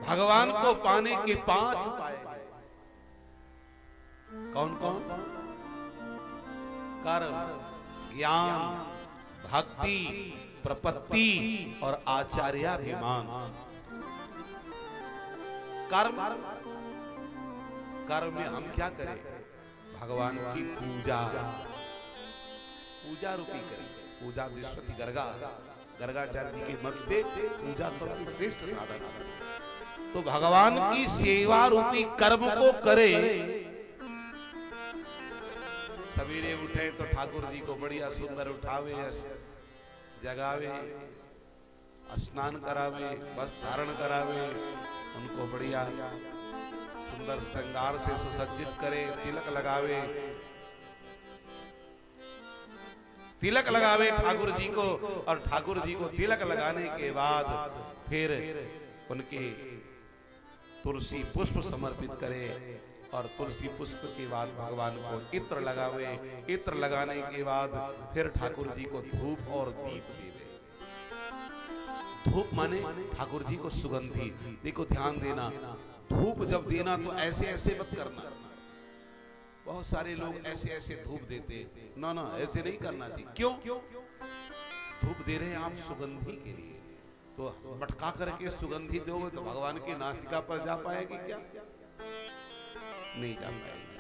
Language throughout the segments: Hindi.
भगवान को पाने के 5 उपाय। कौन कौन? कर्म, ज्ञान, भक्ति, प्रपत्ति और आचार्याभिमान। कर्म, कर्म में हम क्या करें? भगवान की पूजा, पूजा रूपी करें। पूजा दिश्वति गर्गा, गर्गाचार्य जी के मत से पूजा सबसे श्रेष्ठ साधन है। तो भगवान की सेवा रूपी कर्म को करें। सवेरे उठे तो ठाकुर जी को बढ़िया सुंदर उठावे, जगावे, स्नान करावे, वस्त्र धारण करावे, उनको बढ़िया सुंदर श्रृंगार से सुसज्जित करे, तिलक लगावे, तिलक लगावे ठाकुर जी को। और ठाकुर जी को तिलक लगाने के बाद फिर उनके तुलसी पुष्प समर्पित करे और तुलसी पुष्प के बाद भगवान को इत्र लगावे। इत्र लगाने के बाद फिर ठाकुर जी को धूप और दीप देवे। धूप माने ठाकुर जी को सुगंधी। देखो ध्यान देना, धूप जब देना तो ऐसे ऐसे मत करना। बहुत सारे लोग ऐसे ऐसे धूप देते, ना ना ऐसे नहीं करना चाहिए। क्यों? धूप दे रहे हैं आप सुगंधी के लिए, तो मटका करके सुगंधी दोगे तो भगवान की नासिका पर जा पाएगी क्या? नहीं जा पाएगी,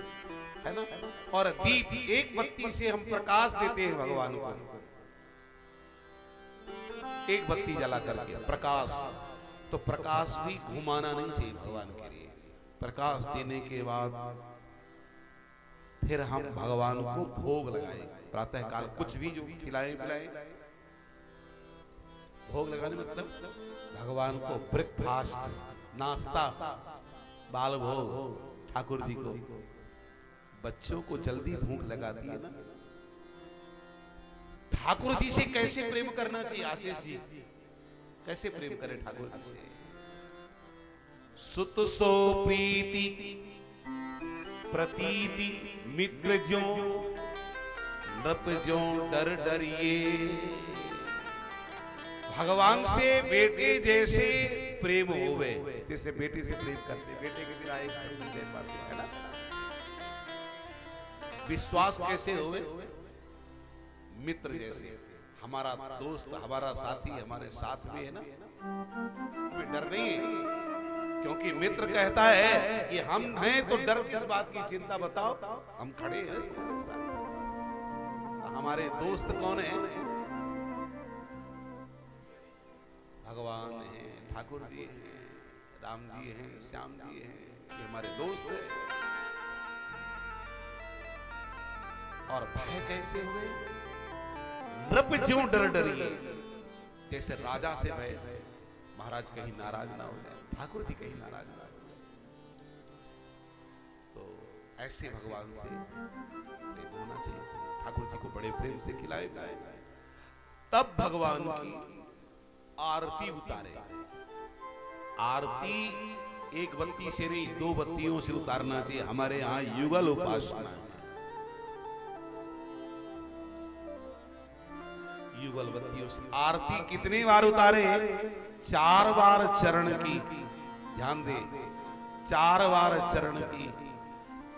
है ना। और दीप, एक बत्ती से हम प्रकाश देते हैं भगवान को। एक बत्ती जला करके प्रकाश, तो प्रकाश भी घुमाना नहीं चाहिए भगवान के लिए। प्रकाश देने के बाद फिर हम भगवान को भोग लगाए। प्रातः काल कुछ भी जो खिलाए पिलाए, भोग लगाने मतलब भगवान को ब्रेकफास्ट, नाश्ता, बाल भोग। ठाकुर जी को, बच्चों को जल्दी भूख लगाती है ना। ठाकुर जी से कैसे प्रेम करना चाहिए? आशीष जी कैसे प्रेम करें ठाकुर जी से? सुत सो प्रीति प्रतीति मित्र जो नृप जो डर डरिए। भगवान से बेटे जैसे प्रेम होवे, जैसे बेटे से प्रेम करते, बेटे के बिना एक क्षण नहीं रह पाते, है ना। विश्वास कैसे होवे? मित्र जैसे। हमारा दोस्त, हमारा साथी हमारे साथ में है ना, हमें डर नहीं है। क्योंकि मित्र कहता है कि हम हैं तो डर किस बात की चिंता, बताओ हम खड़े हैं। हमारे दोस्त कौन है? भगवान है, ठाकुर जी हैं, राम जी हैं, श्याम जी हैं, ये हमारे दोस्त हैं। और भय कैसे हुए? नृप ज्यों डर डरिए। जैसे राजा से भय, महाराज कहीं नाराज ना हो जाए, ठाकुर जी कहीं नाराज ना हो जाए। तो ऐसे भगवान से प्रेम होना चाहिए। ठाकुर जी को बड़े प्रेम से खिलाए पिलाए, तब भगवान की आरती उतारे। आरती एक बत्ती से नहीं, 2 बत्तियों से उतारना चाहिए। हमारे यहाँ युगल उपासना है। युगल बत्तियों से आरती कितनी बार उतारे? 4 बार चरण की। ध्यान दे, 4 बार चरण की,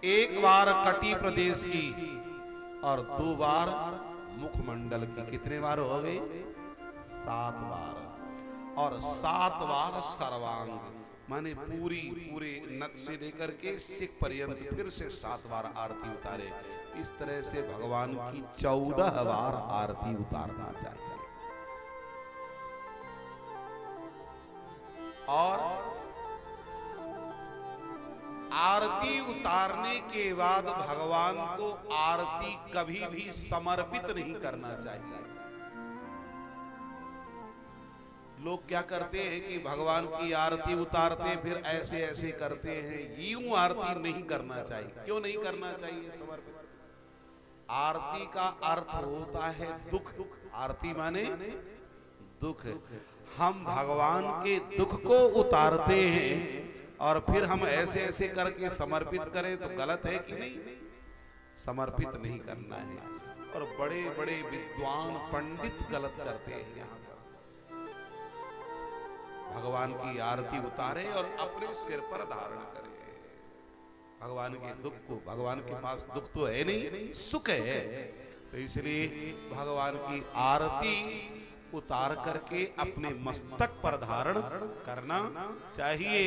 1 बार कटी प्रदेश की और 2 बार मुखमंडल की। कितने बार हो गए? 7 बार। और 7 बार सर्वांग, माने पूरे नक से लेकर के सिख पर्यंत फिर से 7 बार आरती उतारे। इस तरह से भगवान की 14 बार आरती उतारना चाहिए। और आरती उतारने के बाद भगवान को आरती कभी भी समर्पित नहीं करना चाहिए। लोग क्या करते हैं कि भगवान की आरती उतारते फिर ऐसे ऐसे करते हैं। यूं आरती नहीं करना चाहिए। क्यों नहीं करना चाहिए समर्पित? आरती का अर्थ होता है दुख। आरती माने दुख। हम भगवान के दुख को उतारते हैं और फिर हम ऐसे ऐसे करके समर्पित करें तो गलत है कि नहीं? समर्पित नहीं करना है। और बड़े बड़े विद्वान पंडित गलत करते हैं। यहाँ भगवान की आरती उतारे और अपने सिर पर धारण करे। भगवान के दुख को, भगवान के पास दुख तो है नहीं, सुख है, तो इसलिए भगवान की आरती उतार करके अपने मस्तक पर धारण करना चाहिए।